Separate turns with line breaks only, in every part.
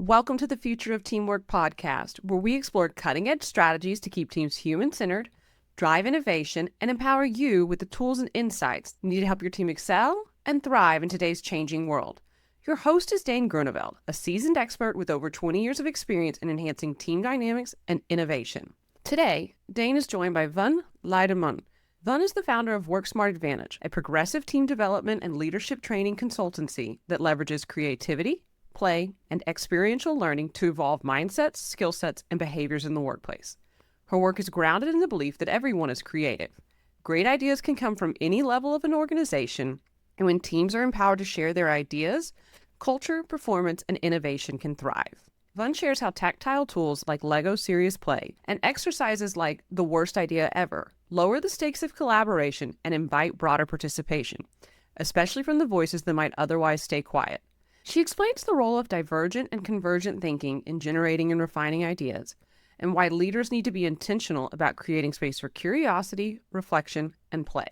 Welcome to the Future of Teamwork podcast, where we explore cutting-edge strategies to keep teams human-centered, drive innovation, and empower you with the tools and insights needed to help your team excel and thrive in today's changing world. Your host is Dane Groeneveld, a seasoned expert with over 20 years of experience in enhancing team dynamics and innovation. Today, Dane is joined by Lai-DuMone. Van is the founder of worksmart Advantage, a progressive team development and leadership training consultancy that leverages creativity, play, and experiential learning to evolve mindsets, skill sets, and behaviors in the workplace. Her work is grounded in the belief that everyone is creative. Great ideas can come from any level of an organization, and when teams are empowered to share their ideas, culture, performance, and innovation can thrive. Van shares how tactile tools like Lego Serious Play and exercises like the worst idea ever lower the stakes of collaboration and invite broader participation, especially from the voices that might otherwise stay quiet. She explains the role of divergent and convergent thinking in generating and refining ideas, and why leaders need to be intentional about creating space for curiosity, reflection, and play.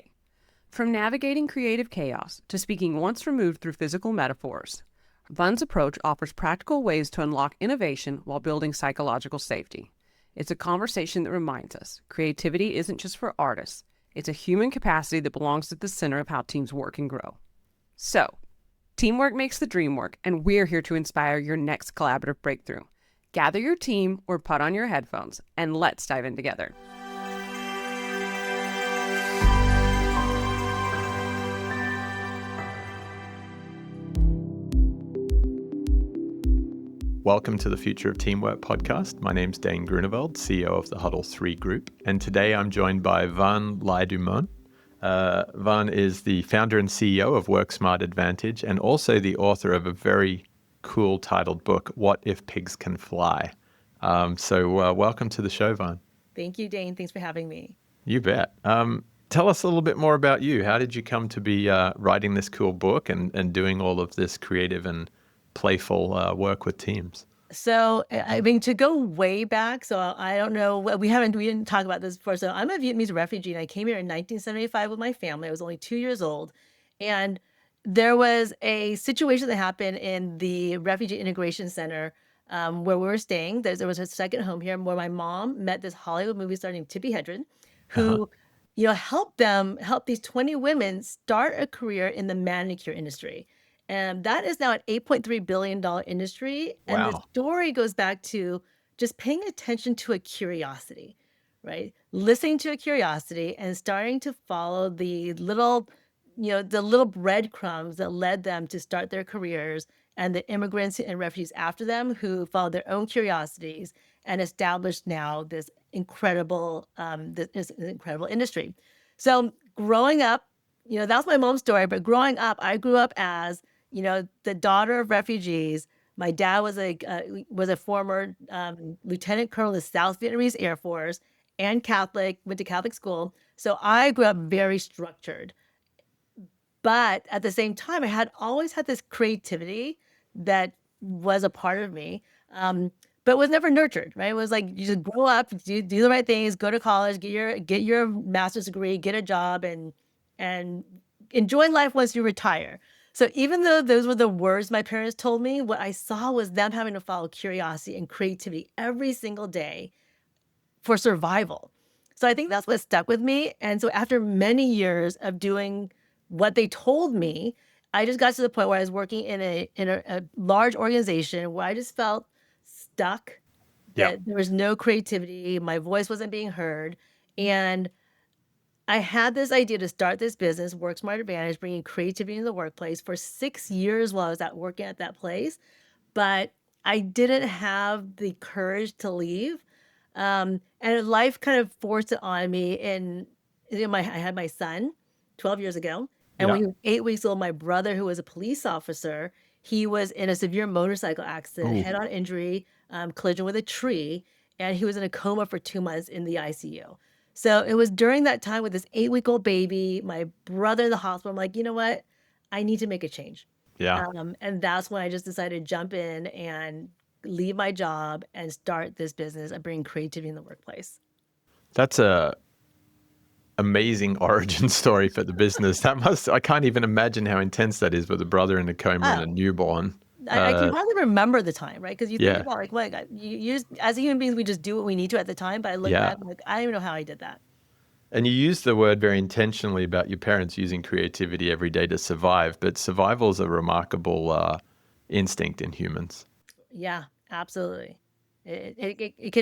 From navigating creative chaos to speaking once removed through physical metaphors, Van's approach offers practical ways to unlock innovation while building psychological safety. It's a conversation that reminds us creativity isn't just for artists. It's a human capacity that belongs at the center of how teams work and grow. So, teamwork makes the dream work, and we're here to inspire your next collaborative breakthrough. Gather your team or put on your headphones, and let's dive in together.
Welcome to the Future of Teamwork podcast. My name's Dane Groeneveld, CEO of the Huddle 3 Group, and today I'm joined by Van Lai-DuMone. Van is the founder and CEO of worksmart Advantage and also the author of a very cool titled book, What If Pigs Can Fly? Welcome to the show, Van.
Thank you, Dane. Thanks for having me.
You bet. Tell us a little bit more about you. How did you come to be writing this cool book and doing all of this creative and playful work with teams?
So, I mean, to go way back, so I don't know, we didn't talk about this before. So I'm a Vietnamese refugee and I came here in 1975 with my family. I was only 2 years old. And there was a situation that happened in the Refugee Integration Center where we were staying. There was a second home here where my mom met this Hollywood movie star named Tippi Hedren, who, helped these 20 women start a career in the manicure industry. And that is now an $8.3 billion industry. And the
Wow.
story goes back to just paying attention to a curiosity, right? Listening to a curiosity and starting to follow the little breadcrumbs that led them to start their careers, and the immigrants and refugees after them who followed their own curiosities and established now this incredible industry. So growing up, that was my mom's story. But growing up, I grew up as the daughter of refugees. My dad was a former lieutenant colonel in the South Vietnamese Air Force and Catholic, went to Catholic school. So I grew up very structured. But at the same time, I had always had this creativity that was a part of me, but was never nurtured, right? It was like you just grow up, do the right things, go to college, get your master's degree, get a job, and enjoy life once you retire. So even though those were the words my parents told me, what I saw was them having to follow curiosity and creativity every single day for survival. So I think that's what stuck with me. And so after many years of doing what they told me, I just got to the point where I was working in a large organization where I just felt stuck, that there was no creativity, my voice wasn't being heard. And I had this idea to start this business, worksmart Advantage, bringing creativity into the workplace for 6 years while I was working at that place. But I didn't have the courage to leave. And life kind of forced it on me. I had my son 12 years ago. And when he was 8 weeks old, my brother, who was a police officer, he was in a severe motorcycle accident, head-on injury, collision with a tree, and he was in a coma for 2 months in the ICU. So it was during that time with this 8-week-old baby, my brother in the hospital, I'm like, you know what? I need to make a change.
Yeah.
And that's when I just decided to jump in and leave my job and start this business and bring creativity in the workplace.
That's a amazing origin story for the business. I can't even imagine how intense that is with a brother in a coma and a newborn.
I can hardly remember the time, right? Because you think
Yeah.
about like, what you just, as human beings, we just do what we need to at the time. But I look
Yeah.
back, I'm like, I don't even know how I did that.
And you use the word very intentionally about your parents using creativity every day to survive, but survival is a remarkable instinct in humans.
Yeah, absolutely. It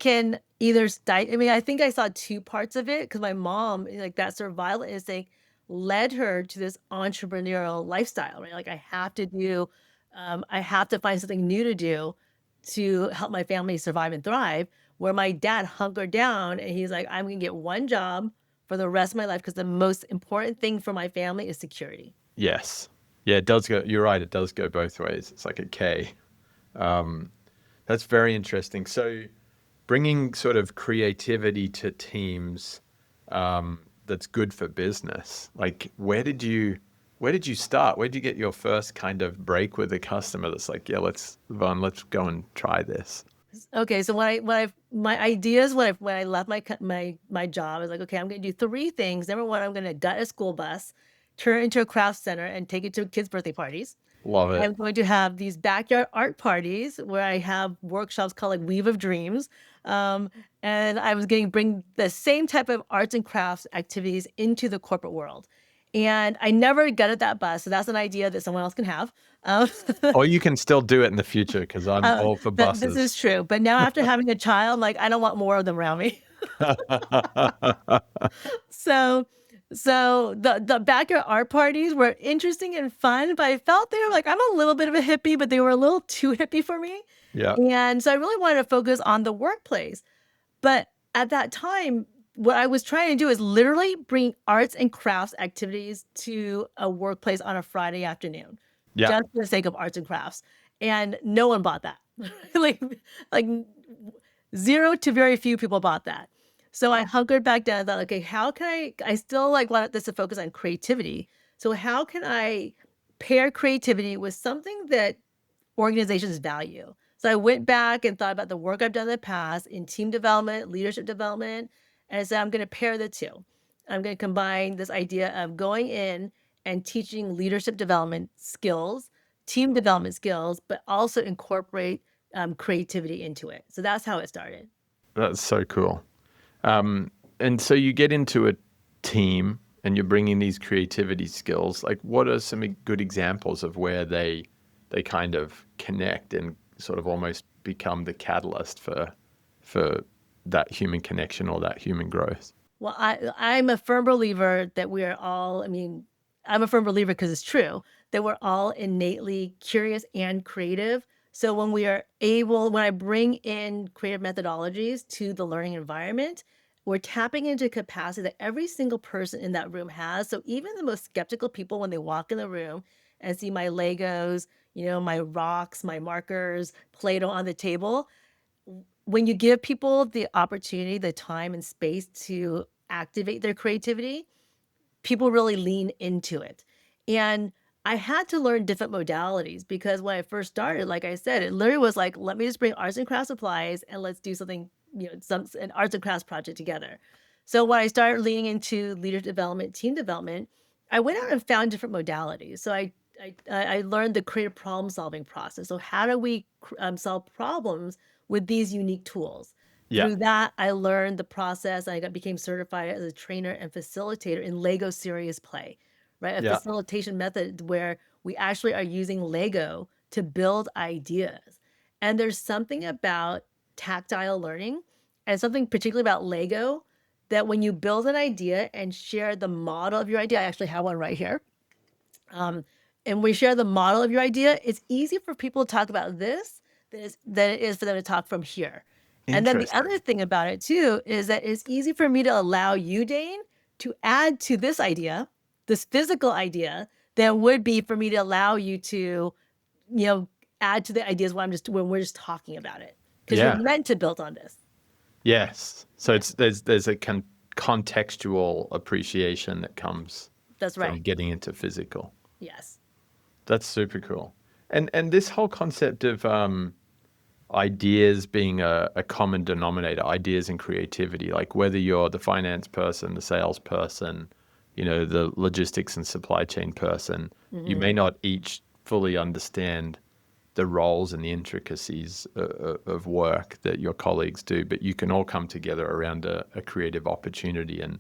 can either I mean, I think I saw two parts of it because my mom, like that survival instinct, led her to this entrepreneurial lifestyle, right? Like I have to find something new to do to help my family survive and thrive. Where my dad hunkered down and he's like, I'm gonna get one job for the rest of my life because the most important thing for my family is security.
Yes. Yeah, it does go. You're right. It does go both ways. It's like a K. Um, that's very interesting. So, bringing sort of creativity to teams, that's good for business. Like, where did you start? Where did you get your first kind of break with a customer that's like, yeah, let's go and try this.
Okay, so my ideas when I left my job, I was like, okay, I'm gonna do three things. Number one, I'm gonna gut a school bus, turn it into a craft center, and take it to kids' birthday parties.
Love it.
I'm going to have these backyard art parties where I have workshops called like Weave of Dreams. Um, and I was going to bring the same type of arts and crafts activities into the corporate world. And I never gutted that bus. So that's an idea that someone else can have. Um,
Or you can still do it in the future because I'm all for
this is
buses.
true. But now after having a child, like I don't want more of them around me. So the backyard art parties were interesting and fun, but I felt they were like, I'm a little bit of a hippie, but they were a little too hippie for me.
Yeah.
And so I really wanted to focus on the workplace. But at that time, what I was trying to do is literally bring arts and crafts activities to a workplace on a Friday afternoon,
Yeah.
just for the sake of arts and crafts. And no one bought that. like like zero to very few people bought that. So I hunkered back down and thought, okay, how can I still like wanted this to focus on creativity. So how can I pair creativity with something that organizations value? So I went back and thought about the work I've done in the past in team development, leadership development, and I said, I'm going to pair the two. I'm going to combine this idea of going in and teaching leadership development skills, team development skills, but also incorporate creativity into it. So that's how it started.
That's so cool. And so you get into a team and you're bringing these creativity skills. Like, what are some good examples of where they kind of connect and sort of almost become the catalyst for that human connection or that human growth?
Well, I'm a firm believer that we are all, I mean, I'm a firm believer because it's true that we're all innately curious and creative. So when I bring in creative methodologies to the learning environment, we're tapping into capacity that every single person in that room has. So even the most skeptical people, when they walk in the room and see my Legos, my rocks, my markers, Play-Doh on the table, when you give people the opportunity, the time and space to activate their creativity, people really lean into it. And I had to learn different modalities because when I first started, like I said, it literally was like, let me just bring arts and crafts supplies and let's do something, an arts and crafts project together. So when I started leaning into leadership development, team development, I went out and found different modalities. So I learned the creative problem solving process. So how do we solve problems with these unique tools?
Yeah.
Through that, I learned the process. Became certified as a trainer and facilitator in Lego serious play, right? A
Yeah.
facilitation method where we actually are using Lego to build ideas. And there's something about tactile learning and something particularly about Lego that when you build an idea and share the model of your idea, I actually have one right here. And we share the model of your idea, it's easy for people to talk about this than it is for them to talk from here. And then the
Interesting.
other thing about it too is that it's easy for me to allow you, Dane, to add to this idea, this physical idea, than it would be for me to allow you to, add to the ideas when we're just talking about it. Because
Yeah.
you're meant to build on this.
Yes. So there's a contextual appreciation that comes
That's
from
right.
getting into physical.
Yes.
That's super cool. And this whole concept of ideas being a common denominator, ideas and creativity, like whether you're the finance person, the sales person, the logistics and supply chain person, you may not each fully understand the roles and the intricacies of work that your colleagues do, but you can all come together around a creative opportunity, and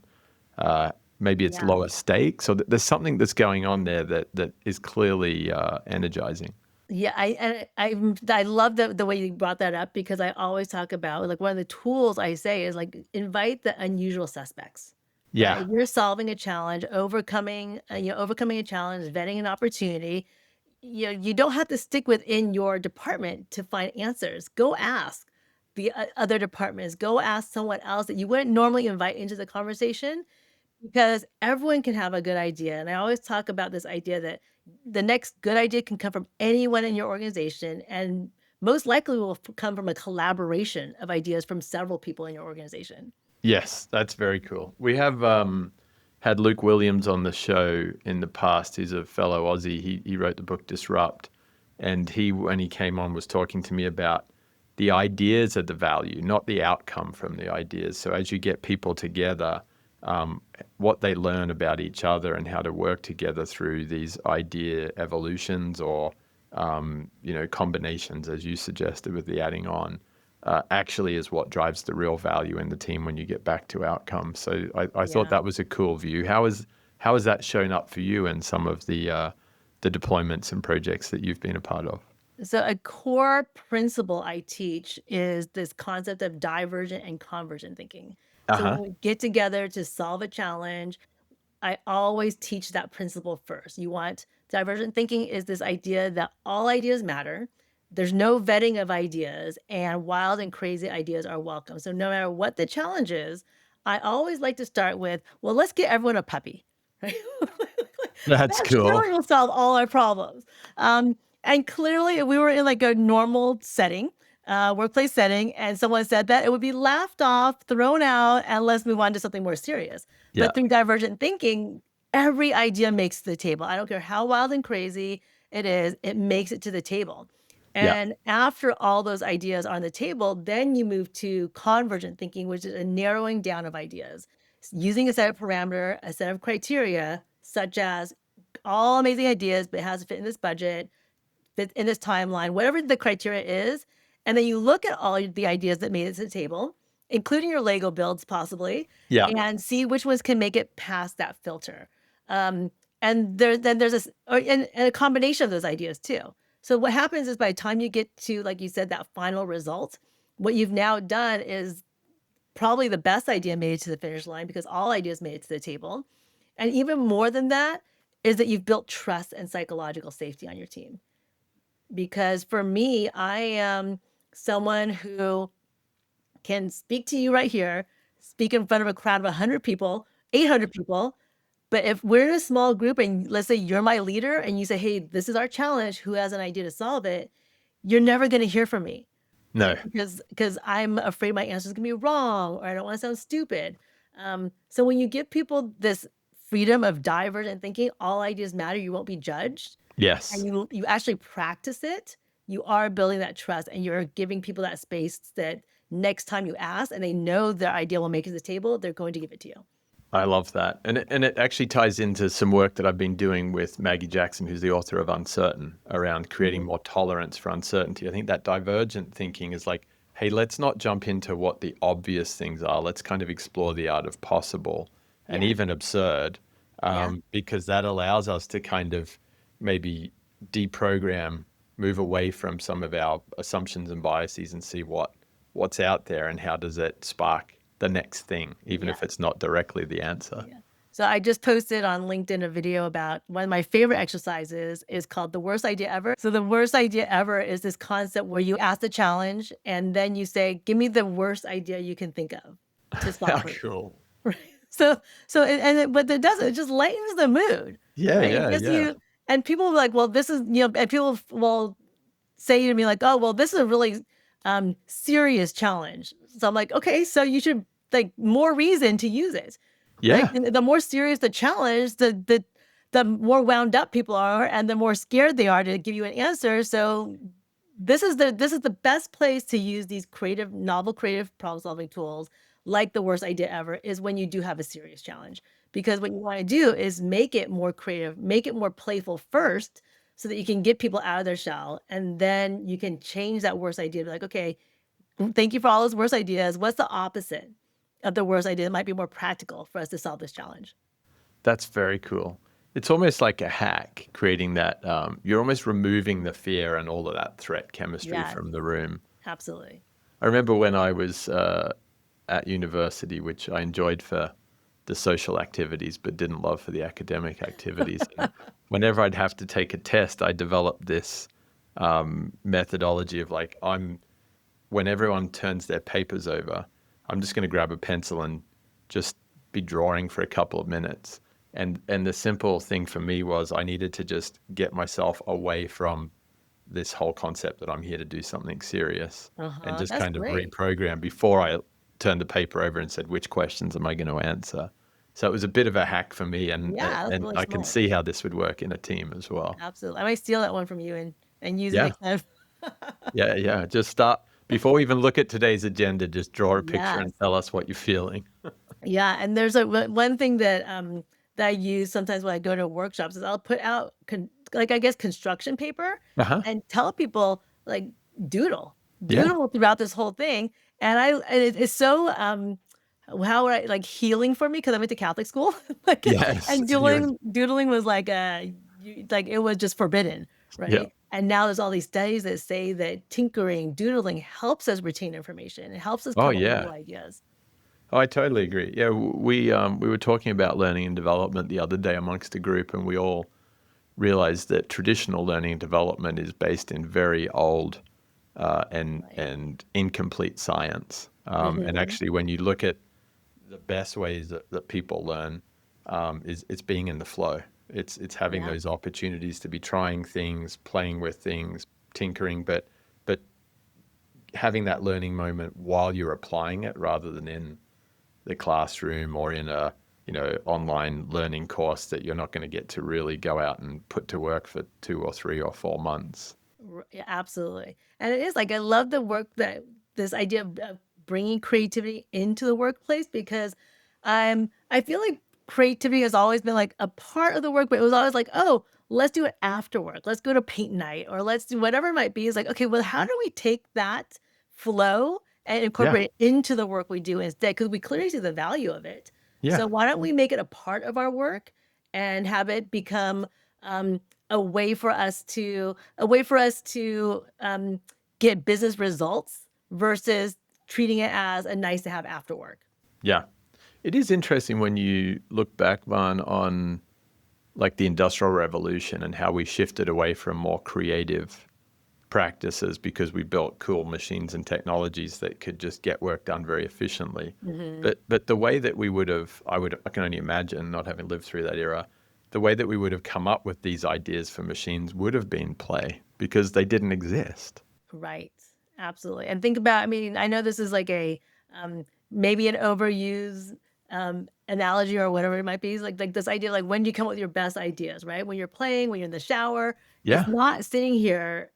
maybe it's
Yeah.
lower stakes, or there's something that's going on there that is clearly energizing.
Yeah, I love the way you brought that up, because I always talk about, like, one of the tools I say is, like, invite the unusual suspects, right?
Yeah.
You're solving a challenge, overcoming a challenge, vetting an opportunity. You don't have to stick within your department to find answers. Go ask the other departments. Go ask someone else that you wouldn't normally invite into the conversation, because everyone can have a good idea. And I always talk about this idea that the next good idea can come from anyone in your organization, and most likely will come from a collaboration of ideas from several people in your organization.
Yes, that's very cool. We have had Luke Williams on the show in the past. He's a fellow Aussie. He wrote the book Disrupt, and when he came on, was talking to me about the ideas are the value, not the outcome from the ideas. So as you get people together, what they learn about each other and how to work together through these idea evolutions, or combinations, as you suggested with the adding on, actually is what drives the real value in the team when you get back to outcomes. So I thought
Yeah.
that was a cool view. How has that shown up for you in some of the deployments and projects that you've been a part of?
So a core principle I teach is this concept of divergent and convergent thinking. So
Uh-huh.
when we get together to solve a challenge, I always teach that principle first. Divergent thinking is this idea that all ideas matter. There's no vetting of ideas, and wild and crazy ideas are welcome. So no matter what the challenge is, I always like to start with, well, let's get everyone a puppy, right?
That's
That
cool.
surely will solve all our problems. And clearly, if we were in like a normal setting, workplace setting, and someone said that, it would be laughed off, thrown out, and let's move on to something more serious.
Yeah.
But through divergent thinking, every idea makes it to the table. I don't care how wild and crazy it is, it makes it to the table.
Yeah.
And after all those ideas are on the table, then you move to convergent thinking, which is a narrowing down of ideas, using a set of parameter, a set of criteria, such as all amazing ideas, but it has to fit in this budget, fit in this timeline, whatever the criteria is. And then you look at all the ideas that made it to the table, including your Lego builds possibly,
Yeah.
and see which ones can make it past that filter. Um, and there's and a combination of those ideas too. So what happens is, by the time you get to, like you said, that final result, what you've now done is probably the best idea made it to the finish line, because all ideas made it to the table. And even more than that is that you've built trust and psychological safety on your team. Because for me, I am someone who can speak to you right here, speak in front of a crowd of 100 people, 800 people. But if we're in a small group and let's say you're my leader and you say, hey, this is our challenge, who has an idea to solve it? You're never going to hear from me,
No.
right? Because I'm afraid my answer is going to be wrong, or I don't want to sound stupid. So when you give people this freedom of divergent thinking, all ideas matter, you won't be judged,
Yes.
and you actually practice it, you are building that trust, and you're giving people that space that next time you ask and they know their idea will make it to the table, they're going to give it to you.
I love that. And it actually ties into some work that I've been doing with Maggie Jackson, who's the author of Uncertain, around creating
Mhm.
more tolerance for uncertainty. I think that divergent thinking is like, hey, let's not jump into what the obvious things are. Let's kind of explore the art of possible and
Yeah.
even absurd,
Yeah.
because that allows us to kind of maybe deprogram, move away from some of our assumptions and biases, and see what's out there and how does it spark the next thing, even
Yeah.
if it's not directly the answer.
Yeah. So I just posted on LinkedIn a video about one of my favorite exercises is called the worst idea ever. So the worst idea ever is this concept where you ask the challenge and then you say, give me the worst idea you can think of to
How
solve it.
cool.
Right. But it does, it just lightens the mood,
Yeah,
right? It
yeah,
gives
yeah.
you, and people will be like, well, this is, and people will say to me like, oh, well, this is a really serious challenge. So I'm like, okay, so you should, like, more reason to use it, right?
Yeah.
And the more serious the challenge, the more wound up people are, and the more scared they are to give you an answer. So this is the best place to use these novel creative problem solving tools, like the worst idea ever, is when you do have a serious challenge. Because what you want to do is make it more creative, make it more playful first, so that you can get people out of their shell. And then you can change that worst idea to be like, okay, thank you for all those worst ideas. What's the opposite of the worst idea that might be more practical for us to solve this challenge?
That's very cool. It's almost like a hack, creating that. You're almost removing the fear and all of that threat chemistry
Yes,
from the room.
absolutely.
I remember when I was at university, which I enjoyed for the social activities, but didn't love for the academic activities. And whenever I'd have to take a test, I developed this methodology of like, when everyone turns their papers over, I'm just going to grab a pencil and just be drawing for a couple of minutes. And the simple thing for me was I needed to just get myself away from this whole concept that I'm here to do something serious and just
That's
kind of
great.
reprogram before I turned the paper over and said, which questions am I going to answer? So it was a bit of a hack for me,
Yeah, that's
and
really
I can
smart.
see how this would work in a team as well.
Absolutely. I might steal that one from you and use it
Yeah,
next time.
yeah, yeah. Just start before we even look at today's agenda. Just draw a picture
Yes.
and tell us what you're feeling.
Yeah, and there's one thing that I use sometimes when I go to workshops is I'll put out like I guess construction paper
Uh-huh.
and tell people like doodle,
Yeah.
doodle throughout this whole thing, and it's so how would I like healing for me because I went to Catholic school, like,
Yes.
and
You're,
doodling was like like it was just forbidden,
yeah.
right? And now there's all these studies that say that tinkering, doodling helps us retain information. It helps us
Oh,
come up with
yeah.
new ideas.
Oh, I totally agree. Yeah, we were talking about learning and development the other day amongst a group, and we all realized that traditional learning and development is based in very old
Right.
and incomplete science. And
Mhm.
actually, when you look at the best ways that people learn, is it's being in the flow. It's having
Yeah.
those opportunities to be trying things, playing with things, tinkering, but having that learning moment while you're applying it rather than in the classroom or in a online learning course that you're not going to get to really go out and put to work for 2 or 3 or 4 months.
Yeah, absolutely. And it is like I love the work that this idea of bringing creativity into the workplace because I feel like creativity has always been like a part of the work, but it was always like, oh, let's do it after work. Let's go to paint night or let's do whatever it might be. It's like, okay, well, how do we take that flow and
Yeah,
incorporate it into the work we do instead? Because we clearly see the value of it.
yeah,
So why don't we make it a part of our work and have it become um, a way for us to get business results versus treating it as a nice to have after work.
yeah. It is interesting when you look back, Van, on like the Industrial Revolution and how we shifted away from more creative practices because we built cool machines and technologies that could just get work done very efficiently.
Mhm.
But the way that we would have, I can only imagine, not having lived through that era, the way that we would have come up with these ideas for machines would have been play because they didn't exist.
Right. Absolutely. And think about, I mean, I know this is like a maybe an overused analogy or whatever it might be. It's like this idea, like when do you come up with your best ideas, right? When you're playing, when you're in the shower. It's
Yeah.
not sitting here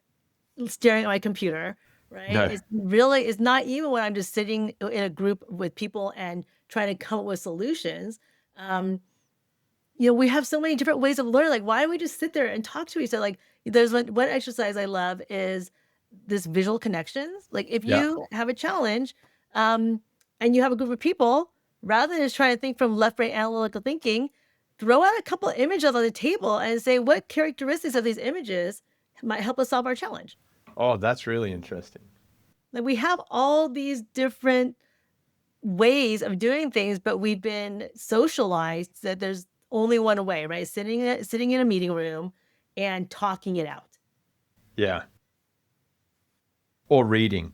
staring at my computer, right?
No.
It's not even when I'm just sitting in a group with people and trying to come up with solutions. Um, we have so many different ways of learning. Like, why don't we just sit there and talk to each other? Like, there's one exercise I love is this visual connections. Like, if
Yeah.
you have a challenge, um, and you have a group of people, rather than just trying to think from left, right analytical thinking, throw out a couple of images on the table and say what characteristics of these images might help us solve our challenge.
Oh, that's really interesting.
Like we have all these different ways of doing things, but we've been socialized that there's only one way, right? Sitting in a meeting room and talking it out.
Yeah. Or reading,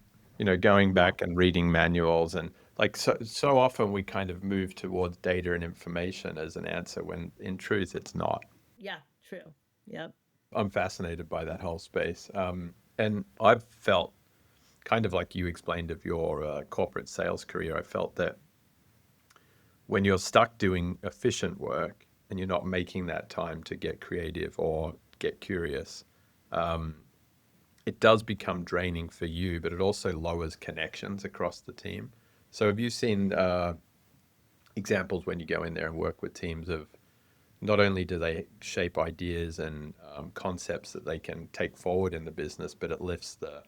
going
Yeah.
back and reading manuals and like so often we kind of move towards data and information as an answer when in truth it's not.
Yeah, true. Yep.
I'm fascinated by that whole space. And I've felt kind of like you explained of your corporate sales career. I felt that when you're stuck doing efficient work and you're not making that time to get creative or get curious, it does become draining for you, but it also lowers connections across the team. So have you seen examples when you go in there and work with teams of not only do they shape ideas and concepts that they can take forward in the business, but it lifts the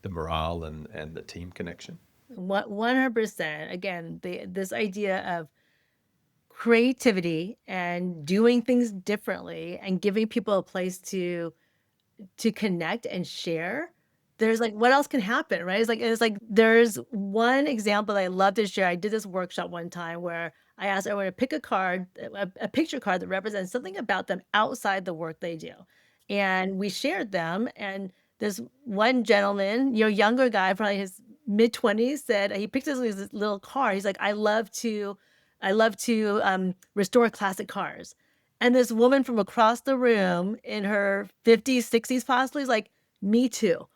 morale and the team connection.
100%. Again, this idea of creativity and doing things differently and giving people a place to connect and share. There's like, what else can happen, right? It's like there's one example that I love to share. I did this workshop one time where I asked everyone to pick a card, a picture card that represents something about them outside the work they do. And we shared them. And this one gentleman, younger guy, probably his mid-20s, said he picked this little car. He's like, I love to restore classic cars. And this woman from across the room in her 50s, 60s possibly is like, me too.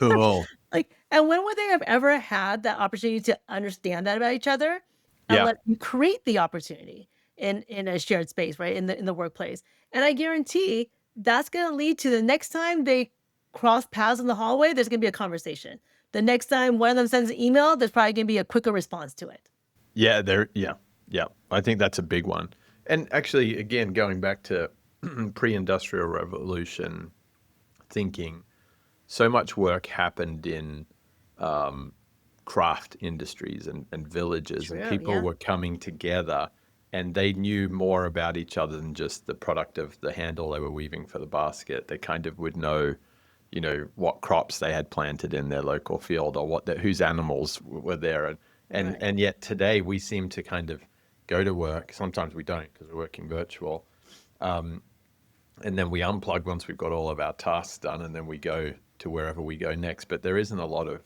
Cool.
Like, and when would they have ever had that opportunity to understand that about each other and
Yeah.
let you create the opportunity in a shared space, right? In the workplace. And I guarantee that's going to lead to the next time they cross paths in the hallway, there's going to be a conversation. The next time one of them sends an email, there's probably going to be a quicker response to it.
Yeah, yeah. I think that's a big one. And actually, again, going back to pre-industrial revolution thinking, so much work happened in craft industries and villages, and
True,
people
yeah.
were coming together and they knew more about each other than just the product of the handle they were weaving for the basket. They kind of would know, what crops they had planted in their local field or whose animals were there.
Right.
And yet today we seem to kind of go to work. Sometimes we don't because we're working virtual. And then we unplug once we've got all of our tasks done, and then we go to wherever we go next. But there isn't a lot of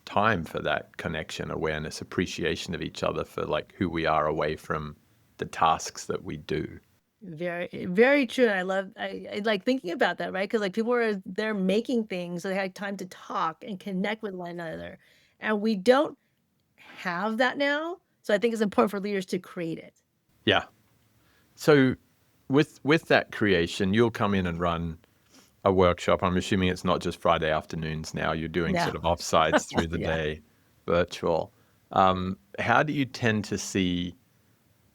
time for that connection, awareness, appreciation of each other for like who we are away from the tasks that we do.
Very, very true. And I like thinking about that, right? Because like they're making things, so they had time to talk and connect with one another. And we don't have that now. So I think it's important for leaders to create it.
Yeah. So with that creation, you'll come in and run a workshop. I'm assuming it's not just Friday afternoons now. You're doing
No.
sort of offsites through the
Yeah.
day, virtual. How do you tend to see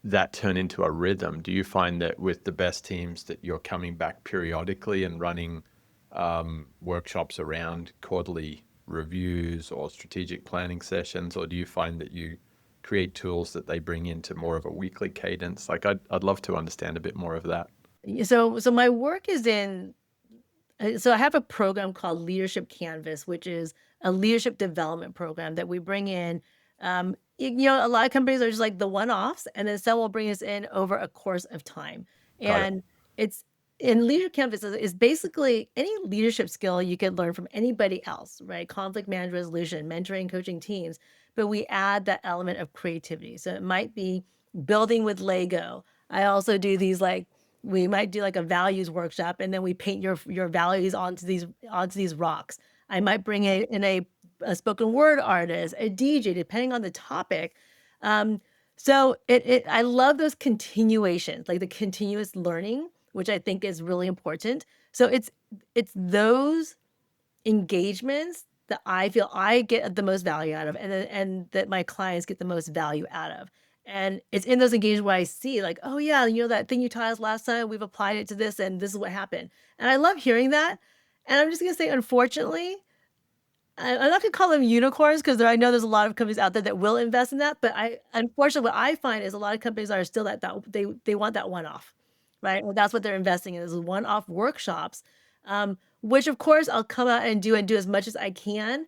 that turn into a rhythm? Do you find that with the best teams that you're coming back periodically and running workshops around quarterly reviews or strategic planning sessions, or do you find that you create tools that they bring into more of a weekly cadence? Like I'd love to understand a bit more of that.
So my work is so I have a program called Leadership Canvas, which is a leadership development program that we bring in. A lot of companies are just like the one-offs, and then some will bring us in over a course of time.
Got it.
And it's in Leadership Canvas is basically any leadership skill you can learn from anybody else, right? Conflict management, resolution, mentoring, coaching teams. But we add that element of creativity. So it might be building with Lego. I also do these we might do like a values workshop, and then we paint your values onto these rocks. I might bring in a spoken word artist, a DJ, depending on the topic. So I love those continuations, like the continuous learning, which I think is really important. So it's those engagements that I feel I get the most value out of, and that my clients get the most value out of. And it's in those engagements where I see like, oh yeah, that thing you taught us last time, we've applied it to this, and this is what happened. And I love hearing that. And I'm just gonna say, unfortunately, I'm not gonna call them unicorns because I know there's a lot of companies out there that will invest in that. But unfortunately, what I find is a lot of companies are still that they want that one off, right? Well, that's what they're investing in, is one off workshops, which of course I'll come out and do as much as I can.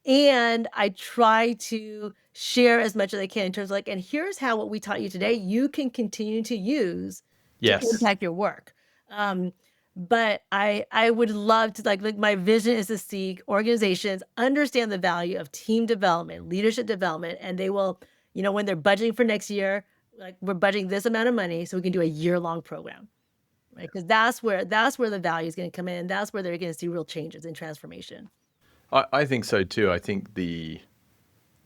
And I try to share as much as I can in terms of and here's how what we taught you today, you can continue to use to
Yes.
impact your work. But I would love to like my vision is to see organizations understand the value of team development, leadership development, and they will, when they're budgeting for next year, like we're budgeting this amount of money so we can do a year-long program, right? Because that's where the value is going to come in. And that's where they're going to see real changes and transformation.
I think so too. I think the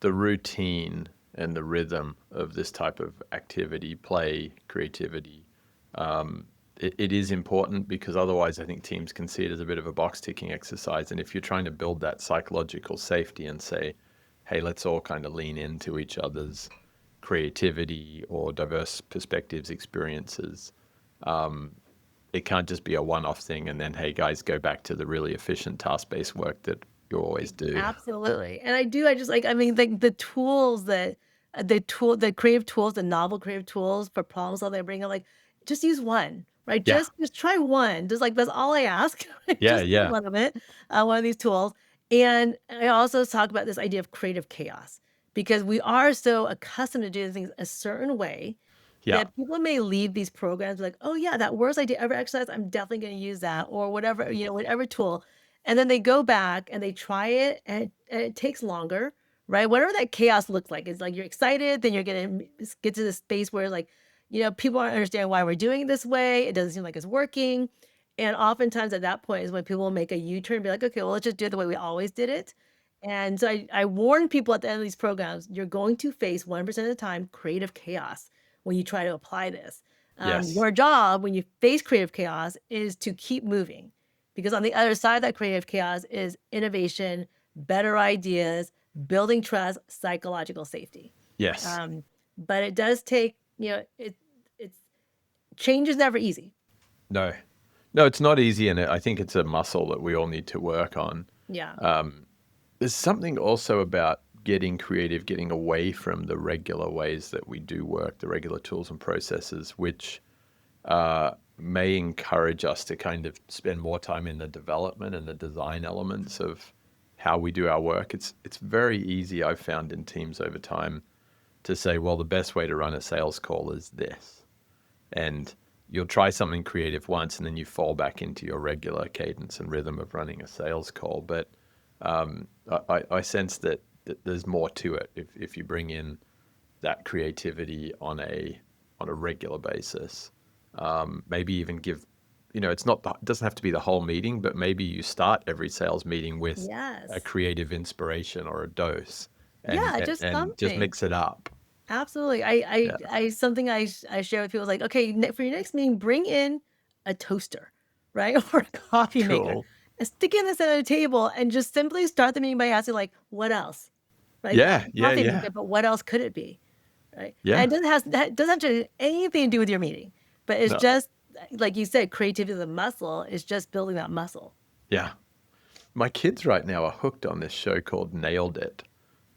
routine and the rhythm of this type of activity, play, creativity, it is important, because otherwise I think teams can see it as a bit of a box ticking exercise. And if you're trying to build that psychological safety and say, hey, let's all kind of lean into each other's creativity or diverse perspectives, experiences. It can't just be a one-off thing and then, hey guys, go back to the really efficient task-based work that you always do.
Absolutely. And I just like, I mean, like the tools that the creative tools, the novel creative tools for problem solving, I bring up, like, just use one, right?
Yeah.
Just try one. Just like, that's all I ask.
Yeah.
Just use
Yeah.
one of it, one of these tools. And I also talk about this idea of creative chaos because we are so accustomed to doing things a certain way
Yeah.
that people may leave these programs like, oh yeah, that worst idea ever exercise, I'm definitely going to use that, or whatever, whatever tool. And then they go back and they try it, and it takes longer, right? Whatever that chaos looks like, it's like you're excited, then you're gonna get to the space where, like, people aren't understanding why we're doing it this way. It doesn't seem like it's working. And oftentimes at that point is when people will make a U-turn and be like, okay, well, let's just do it the way we always did it. And so I warn people at the end of these programs, you're going to face 1% of the time creative chaos when you try to apply this.
Yes.
Your job when you face creative chaos is to keep moving, because on the other side of that creative chaos is innovation, better ideas, building trust, psychological safety.
Yes.
But it does take, it's change is never easy.
No. No, it's not easy, and I think it's a muscle that we all need to work on.
Yeah.
There's something also about getting creative, getting away from the regular ways that we do work, the regular tools and processes, which may encourage us to kind of spend more time in the development and the design elements of how we do our work. It's very easy, I've found in teams over time, to say, well, the best way to run a sales call is this. And you'll try something creative once and then you fall back into your regular cadence and rhythm of running a sales call. But I sense that there's more to it if you bring in that creativity on a regular basis. Maybe even give, it doesn't have to be the whole meeting, but maybe you start every sales meeting with a
Yes.
creative inspiration or a dose,
Yeah,
and
just
and just
something.
mix it up.
Absolutely.
Yeah.
Something I share with people is like, okay, for your next meeting, bring in a toaster, right? Or a coffee maker,
Cool.
and stick it in the center of the table and just simply start the meeting by asking, like, what else? Right?
Yeah. Yeah.
Coffee
Yeah.
maker, but what else could it be? Right? And
Yeah.
it doesn't have to do anything to do with your meeting, but it's
No.
just like you said, creativity of the muscle is just building that muscle.
Yeah. My kids right now are hooked on this show called Nailed It.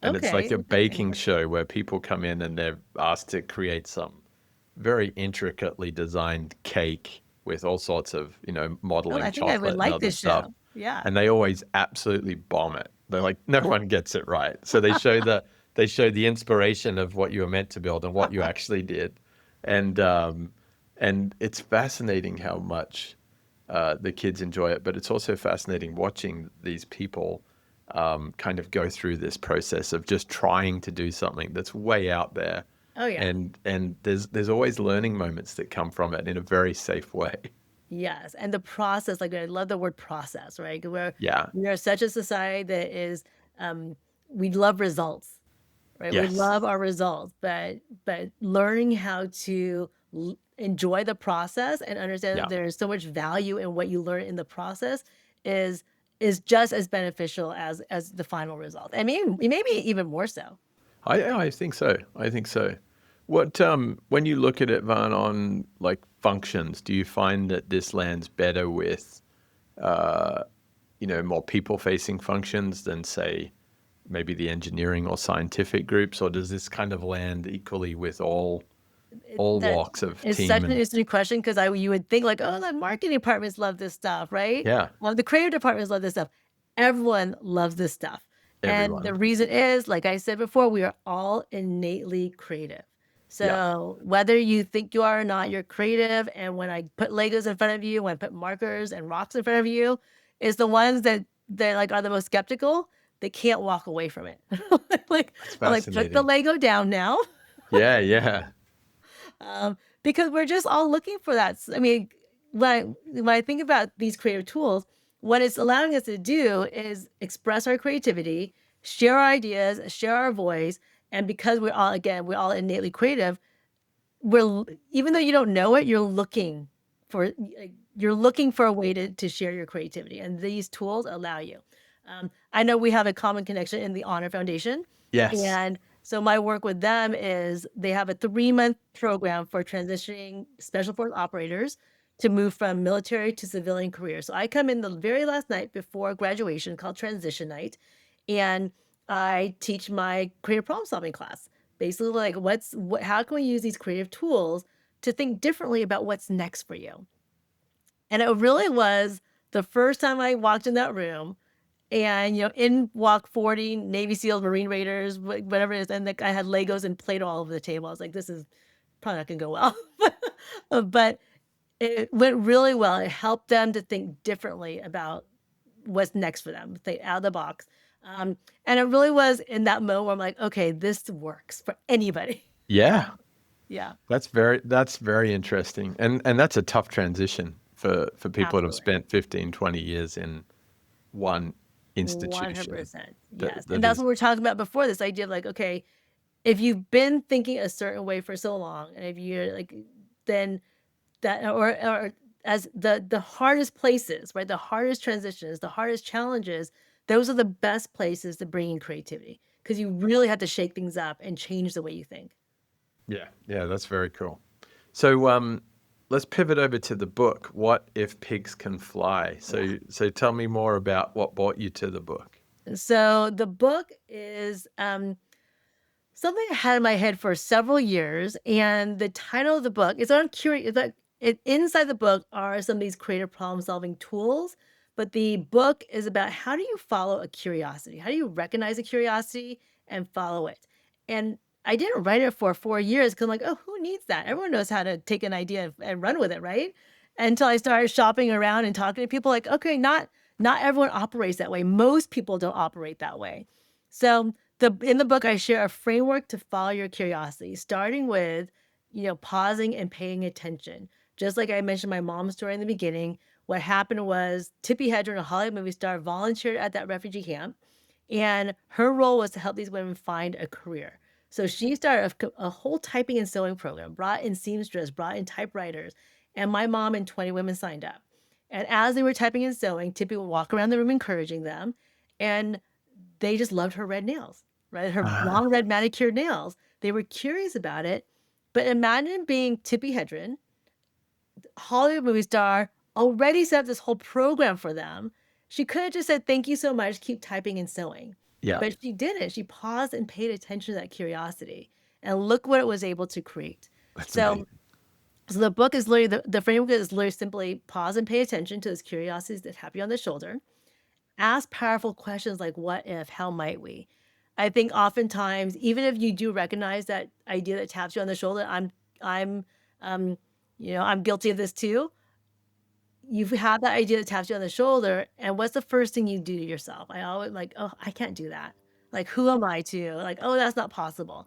And it's like
Okay.
a baking show where people come in and they're asked to create some very intricately designed cake with all sorts of,
Oh,
modeling
I think I would
chocolate and
like
other
this
stuff.
show. Yeah.
And they always absolutely bomb it. They're like, no one gets it right. So they show the inspiration of what you were meant to build and what you actually did. And it's fascinating how much the kids enjoy it, but it's also fascinating watching these people kind of go through this process of just trying to do something that's way out there.
Oh yeah.
And there's always learning moments that come from it in a very safe way.
Yes, and the process, like, I love the word process, right? 'Cause
Yeah.
we are such a society that is, um, we love results, right? We
Yes.
love our results, but learning how to enjoy the process and understand that
Yeah.
there is so much value in what you learn in the process is is just as beneficial as the final result. I mean, maybe even more so.
I think so. I think so. What when you look at it, Van, on like functions, do you find that this lands better with more people-facing functions than, say, maybe the engineering or scientific groups, or does this kind of land equally with all
That
walks of
is such
team?
an
And
interesting question because you would think like, oh, the marketing departments love this stuff, right?
yeah,
Well, the creative departments love this stuff. Everyone loves this stuff. And the
everyone.
reason is, like I said before, we are all innately creative.
Yeah,
So whether you think you are or not, you're creative. And when I put Legos in front of you, when I put markers and rocks in front of you, is the ones that like are the most skeptical. They can't walk away from it. Like
that's
I'm like, put the
fascinating.
Lego down now.
Yeah, yeah,
Because we're just all looking for that. I mean, when I think about these creative tools, what it's allowing us to do is express our creativity, share our ideas, share our voice, and because we're all innately creative, even though you don't know it, you're looking for a way to share your creativity, and these tools allow you. I know we have a common connection in the Honor Foundation,
yes,
and So my work with them is they have a 3-month program for transitioning special force operators to move from military to civilian career. So I come in the very last night before graduation called transition night, and I teach my creative problem solving class. Basically, like how can we use these creative tools to think differently about what's next for you? And it really was the first time I walked in that room, and in walk 40 Navy SEALs, Marine Raiders, whatever it is, and I had Legos and Play-Doh all over the table. I was like, this is probably not gonna go well. But it went really well. It helped them to think differently about what's next for them, think out of the box. And it really was in that moment where I'm like, okay, this works for anybody.
Yeah,
Yeah,
that's very interesting. And that's a tough transition for people that have
absolutely.
spent 15, 20 years in one institution.
100%.
That
Yes. And
that
that's
is
what we are talking about before, this idea of like, okay, if you've been thinking a certain way for so long, and if you're like, then that, or as the hardest places, right? The hardest transitions, the hardest challenges, those are the best places to bring in creativity, because you really have to shake things up and change the way you think.
yeah, that's very cool. So let's pivot over to the book. What if pigs can fly?
Yeah.
So tell me more about what brought you to the book.
So the book is something I had in my head for several years, and the title of the book is on curious. Inside the book are some of these creative problem-solving tools, but the book is about how do you follow a curiosity? How do you recognize a curiosity and follow it? And I didn't write it for 4 years because I'm like, oh, who needs that? Everyone knows how to take an idea and run with it, right? Until I started shopping around and talking to people, like, okay, not everyone operates that way. Most people don't operate that way. So in the book, I share a framework to follow your curiosity, starting with, pausing and paying attention. Just like I mentioned my mom's story in the beginning, what happened was Tippi Hedren, a Hollywood movie star, volunteered at that refugee camp, and her role was to help these women find a career. So she started a whole typing and sewing program, brought in seamstress, brought in typewriters, and my mom and 20 women signed up. And as they were typing and sewing, Tippi would walk around the room encouraging them, and they just loved her red nails, right? Her
Ah,
long red manicured nails. They were curious about it. But imagine being Tippi Hedren, Hollywood movie star, already set up this whole program for them. She could have just said, thank you so much, keep typing and sewing.
yeah,
But she didn't. She paused and paid attention to that curiosity. And look what it was able to create.
that's
So,
amazing.
so the book is literally, the framework is literally simply pause and pay attention to those curiosities that tap you on the shoulder. Ask powerful questions like what if, how might we? I think oftentimes, even if you do recognize that idea that taps you on the shoulder, I'm, um, I'm guilty of this too. You have that idea that taps you on the shoulder, and what's the first thing you do to yourself? I always like, oh, I can't do that. Like, who am I to? Like, oh, that's not possible.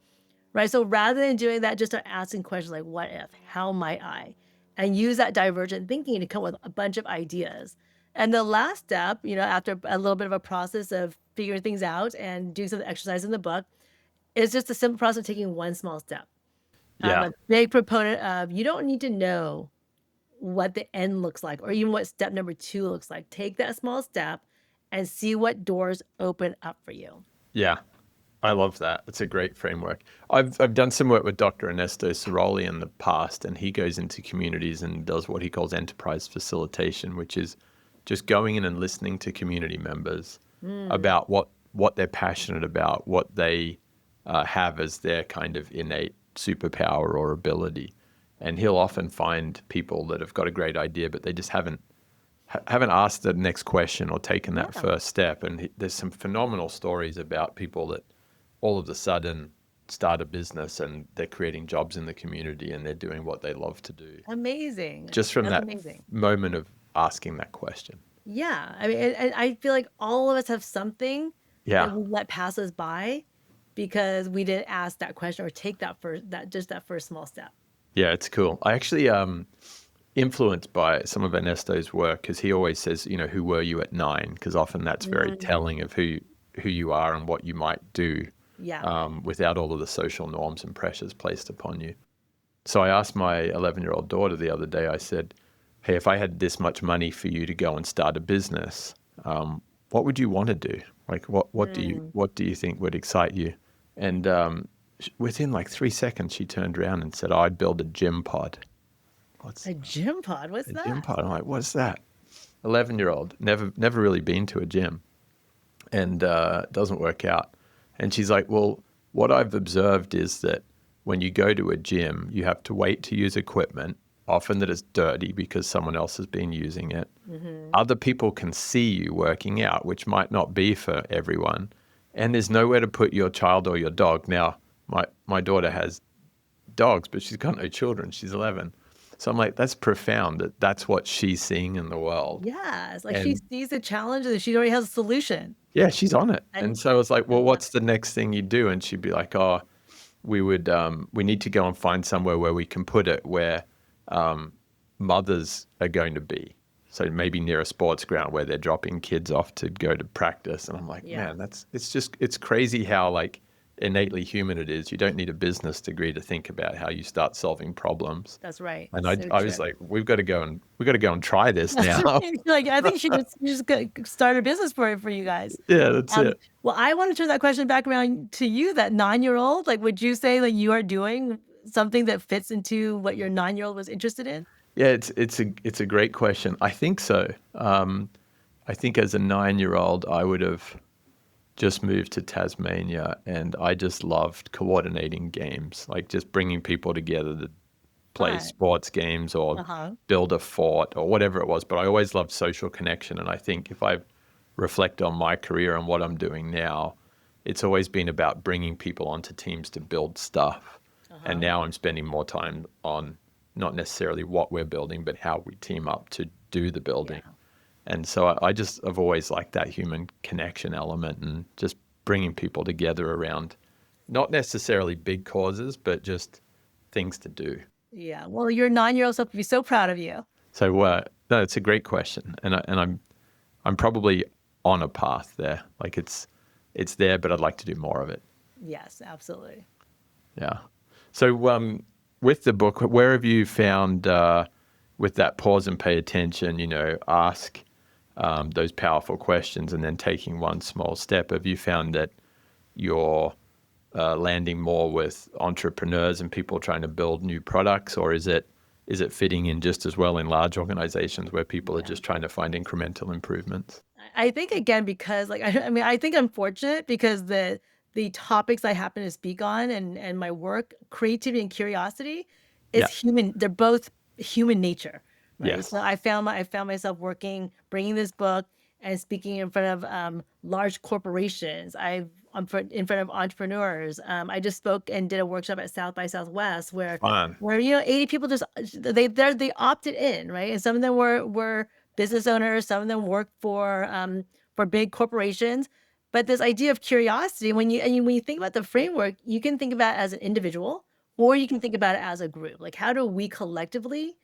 Right. So rather than doing that, just start asking questions like, what if? How might I? And use that divergent thinking to come with a bunch of ideas. And the last step, after a little bit of a process of figuring things out and doing some exercise in the book, is just a simple process of taking one small step. I'm
Yeah,
a big proponent of you don't need to know what the end looks like or even what step number 2 looks like. Take that small step and see what doors open up for you.
yeah. I love that. It's a great framework. I've done some work with Dr. Ernesto Ciroli in the past, and he goes into communities and does what he calls enterprise facilitation, which is just going in and listening to community members
Mm,
about what they're passionate about, what they have as their kind of innate superpower or ability. And he'll often find people that have got a great idea, but they just haven't asked the next question or taken that
yeah.
first step. And there's some phenomenal stories about people that all of a sudden start a business and they're creating jobs in the community and they're doing what they love to do
Amazing.
just from
That's
that
amazing.
moment of asking that question.
Yeah, I mean, and I feel like all of us have something
Yeah.
that we let pass us by because we didn't ask that question or take that first small step.
Yeah, it's cool. I actually influenced by some of Ernesto's work because he always says, who were you at 9? Because often that's very
Mm,
telling of who you are and what you might do
yeah.
without all of the social norms and pressures placed upon you. So I asked my 11-year-old daughter the other day, I said, hey, if I had this much money for you to go and start a business, what would you want to do? Like, what do you
Mm,
what do you think would excite you? And within like 3 seconds, she turned around and said, I'd build a gym pod. What's
A gym pod? What's
a gym
that?
pod? I'm like, what's that? 11-year-old, never really been to a gym, and it doesn't work out. And she's like, well, what I've observed is that when you go to a gym, you have to wait to use equipment, often that is dirty because someone else has been using it.
Mm-hmm.
Other people can see you working out, which might not be for everyone. And there's nowhere to put your child or your dog. Now, my daughter has dogs, but she's got no children. She's 11. So I'm like, that's profound that that's what she's seeing in the world.
Yeah, it's like she
And
sees the challenge and she already has a solution.
yeah, she's on it.
And
And so I was like,
I
well,
love
what's the next thing you do? And she'd be like, oh, we need to go and find somewhere where we can put it where mothers are going to be. So maybe near a sports ground where they're dropping kids off to go to practice. And I'm like,
Yeah.
man, it's crazy how like innately human it is. You don't need a business degree to think about how you start solving problems.
That's right.
And
So
I was
true.
like, we've got to go and try this
That's
now.
right. Like, I think you just start a business for you guys.
Yeah, that's it.
Well, I want to turn that question back around to you, that 9-year-old. Like, would you say that you are doing something that fits into what your 9-year-old was interested in?
Yeah, it's a great question. I think so. I think as a 9-year-old, I would have just moved to Tasmania, and I just loved coordinating games, like just bringing people together to play
Fun.
sports games or
Uh-huh.
build a fort or whatever it was. But I always loved social connection, and I think if I reflect on my career and what I'm doing now, it's always been about bringing people onto teams to build stuff. And
Uh-huh.
now I'm spending more time on not necessarily what we're building, but how we team up to do the building.
Yeah.
And so I've always liked that human connection element and just bringing people together around not necessarily big causes, but just things to do.
Yeah. Well, your 9-year-old self would be so proud of you.
So no, it's a great question, and I'm probably on a path there. Like it's there, but I'd like to do more of it.
Yes, absolutely.
Yeah. So with the book, where have you found with that pause and pay attention? Ask those powerful questions, and then taking one small step. Have you found that you're landing more with entrepreneurs and people trying to build new products, or is it fitting in just as well in large organizations where people are
Yeah.
just trying to find incremental improvements?
I think, again, because like I mean, I think I'm fortunate because the topics I happen to speak on and my work, creativity and curiosity, is
Yeah.
human. They're both human nature, right?
Yes.
So I found myself working, bringing this book and speaking in front of large corporations. In front of entrepreneurs. I just spoke and did a workshop at South by Southwest
Fun.
where 80 people just they opted in, right? And some of them were business owners, some of them worked for big corporations. But this idea of curiosity, when you think about the framework, you can think about it as an individual, or you can think about it as a group. Like, how do we collectively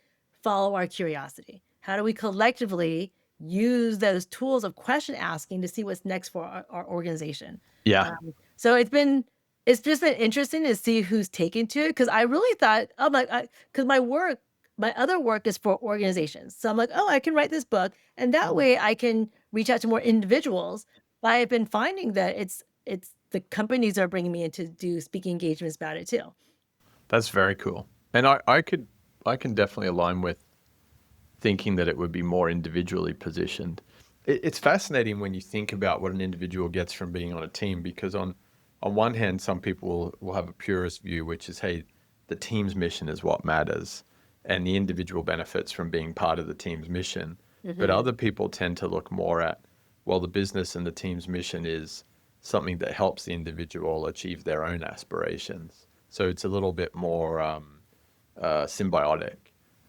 follow our curiosity? How do we collectively use those tools of question asking to see what's next for our organization?
Yeah.
So it's just been interesting to see who's taken to it, because I really thought, oh my, because my other work is for organizations. So I'm like, oh, I can write this book, and that way I can reach out to more individuals. But I've been finding that it's the companies that are bringing me in to do speaking engagements about it too.
That's very cool. And I can definitely align with thinking that it would be more individually positioned. It's fascinating when you think about what an individual gets from being on a team, because on one hand, some people will have a purist view, which is, hey, the team's mission is what matters, and the individual benefits from being part of the team's mission. But
Hmm.
other people tend to look more at, well, the business and the team's mission is something that helps the individual achieve their own aspirations. So it's a little bit more symbiotic.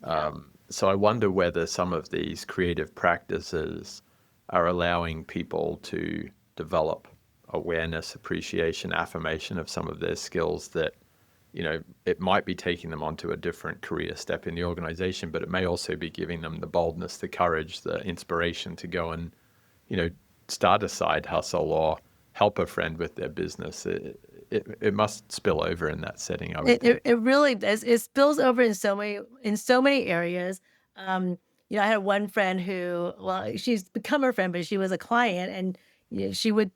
Yeah.
So I wonder whether some of these creative practices are allowing people to develop awareness, appreciation, affirmation of some of their skills that, it might be taking them onto a different career step in the organization, but it may also be giving them the boldness, the courage, the inspiration to go and, start a side hustle or help a friend with their business. It must spill over in that setting, I would
It,
think.
it it really does. It spills over in so many areas. Um, I had one friend who, well, she's become a friend, but she was a client, and she would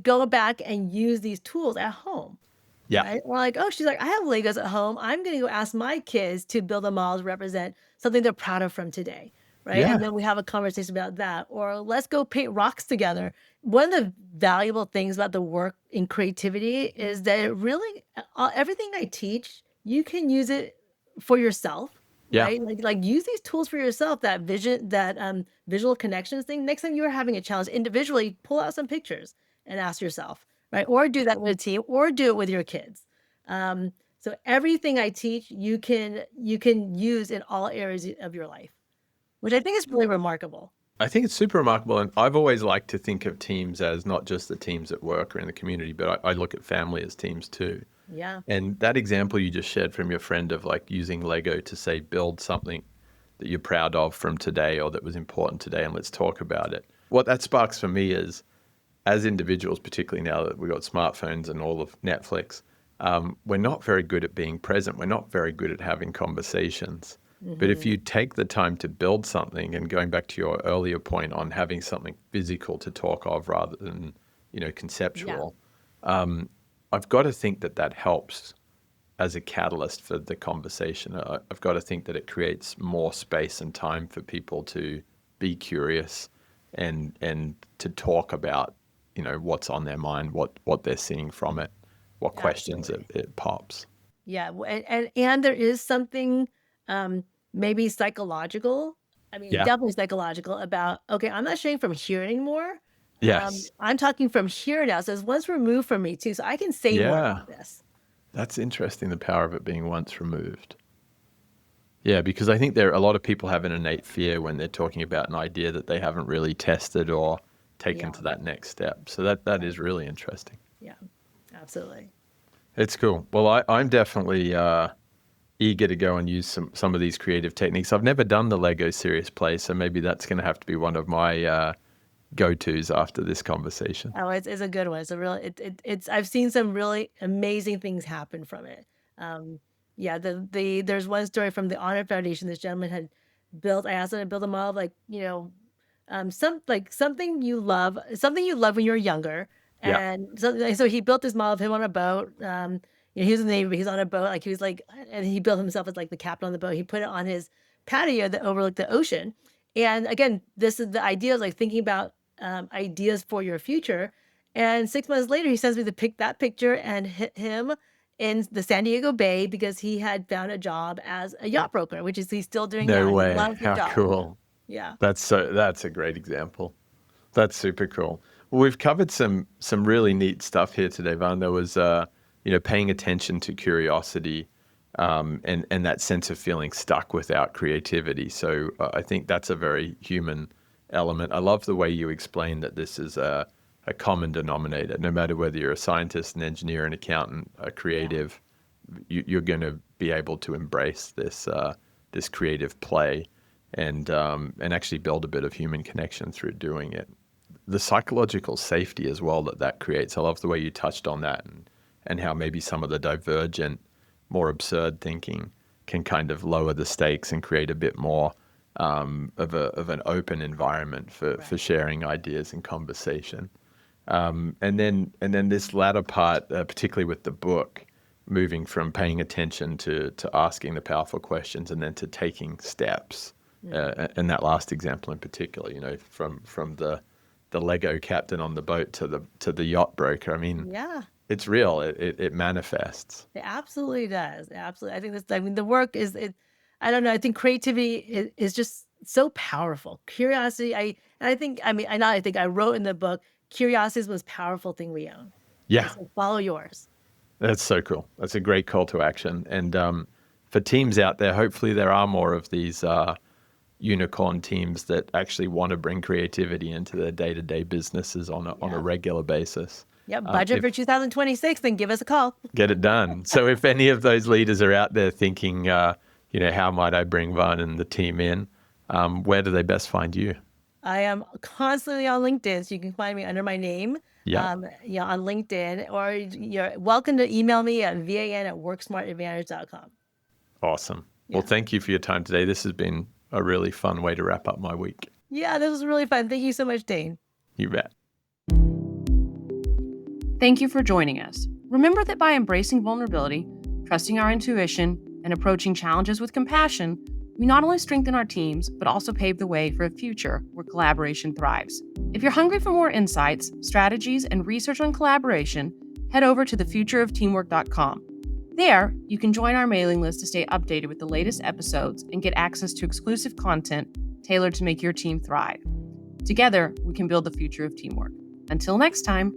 go back and use these tools at home,
Yeah.
right? Or like, oh, she's like, I have Legos at home. I'm going to go ask my kids to build a model to represent something they're proud of from today, right? And
Yeah.
then we have a conversation about that. Or let's go paint rocks together. One of the valuable things about the work in creativity is that it really, everything I teach, you can use it for yourself,
Yeah.
right? Like use these tools for yourself. That vision, that visual connections thing. Next time you are having a challenge individually, pull out some pictures and ask yourself, right? Or do that with a team, or do it with your kids. So everything I teach, you can use in all areas of your life, which I think is really remarkable.
I think it's super remarkable. And I've always liked to think of teams as not just the teams at work or in the community, but I look at family as teams too.
Yeah.
And that example you just shared from your friend of like using Lego to say, build something that you're proud of from today or that was important today, and let's talk about it. What that sparks for me is, as individuals, particularly now that we've got smartphones and all of Netflix, we're not very good at being present. We're not very good at having conversations. But if you take the time to build something, and going back to your earlier point on having something physical to talk of rather than, conceptual, I've got to think that that helps as a catalyst for the conversation. I've got to think that it creates more space and time for people to be curious and to talk about, what's on their mind, what they're seeing from it, what questions
Absolutely.
it pops.
Yeah. And there is something maybe psychological. I mean,
Yeah.
definitely psychological about, okay, I'm not sharing from here anymore.
Yes.
I'm talking from here now. So it's once removed from me too. So I can say more
Yeah.
about this.
That's interesting, the power of it being once removed. Yeah, because I think a lot of people have an innate fear when they're talking about an idea that they haven't really tested or taken
Yeah.
to that next step. So that is really interesting.
Yeah. Absolutely.
It's cool. Well, I'm definitely eager to go and use some of these creative techniques. I've never done the Lego serious play, so maybe that's going to have to be one of my go-tos after this conversation.
Oh, it's a good one. It's a real it's I've seen some really amazing things happen from it. Yeah, there's one story from the Honor Foundation. This gentleman had built, I asked him to build a model of like, something you love when you're younger.
Yeah.
And so he built this model of him on a boat. He was in the Navy, but he's on a boat, like he was like, and he built himself as like the captain on the boat. He put it on his patio that overlooked the ocean. And again, this is the idea of like thinking about ideas for your future. And 6 months later, he sends me that picture and hit him in the San Diego Bay because he had found a job as a yacht broker, which is he's still doing
No
now. He
way.
loves the
How
job.
cool.
Yeah.
That's a great example. That's super cool. Well, we've covered some really neat stuff here today, Van. There was paying attention to curiosity, and that sense of feeling stuck without creativity. So I think that's a very human element. I love the way you explain that this is a common denominator. No matter whether you're a scientist, an engineer, an accountant, a creative, you're going to be able to embrace this creative play and actually build a bit of human connection through doing it. The psychological safety as well that creates. I love the way you touched on that and how maybe some of the divergent, more absurd thinking can kind of lower the stakes and create a bit more of an open environment for sharing ideas and conversation. And then this latter part, particularly with the book, moving from paying attention to asking the powerful questions and then to taking steps. And that last example in particular, from the Lego captain on the boat to the yacht broker. I mean,
Yeah.
it's real. It manifests.
It absolutely does. Absolutely. I mean, the work is it. I don't know. I think creativity is just so powerful. Curiosity. I wrote in the book, curiosity is the most powerful thing we own.
Yeah,
So follow yours.
that's so cool. That's a great call to action. And for teams out there, hopefully there are more of these unicorn teams that actually want to bring creativity into their day-to-day businesses on a regular basis.
Yep. Budget for 2026. Then give us a call.
Get it done. So if any of those leaders are out there thinking, how might I bring Van and the team in? Where do they best find you?
I am constantly on LinkedIn, so you can find me under my name.
Yeah.
On LinkedIn, or you're welcome to email me at van@worksmartadvantage.com.
Awesome.
Yeah.
Well, thank you for your time today. This has been a really fun way to wrap up my week.
Yeah, this was really fun. Thank you so much, Dane.
You bet.
Thank you for joining us. remember that by embracing vulnerability, trusting our intuition, and approaching challenges with compassion, we not only strengthen our teams, but also pave the way for a future where collaboration thrives. If you're hungry for more insights, strategies, and research on collaboration, head over to thefutureofteamwork.com. There, you can join our mailing list to stay updated with the latest episodes and get access to exclusive content tailored to make your team thrive. Together, we can build the future of teamwork. Until next time.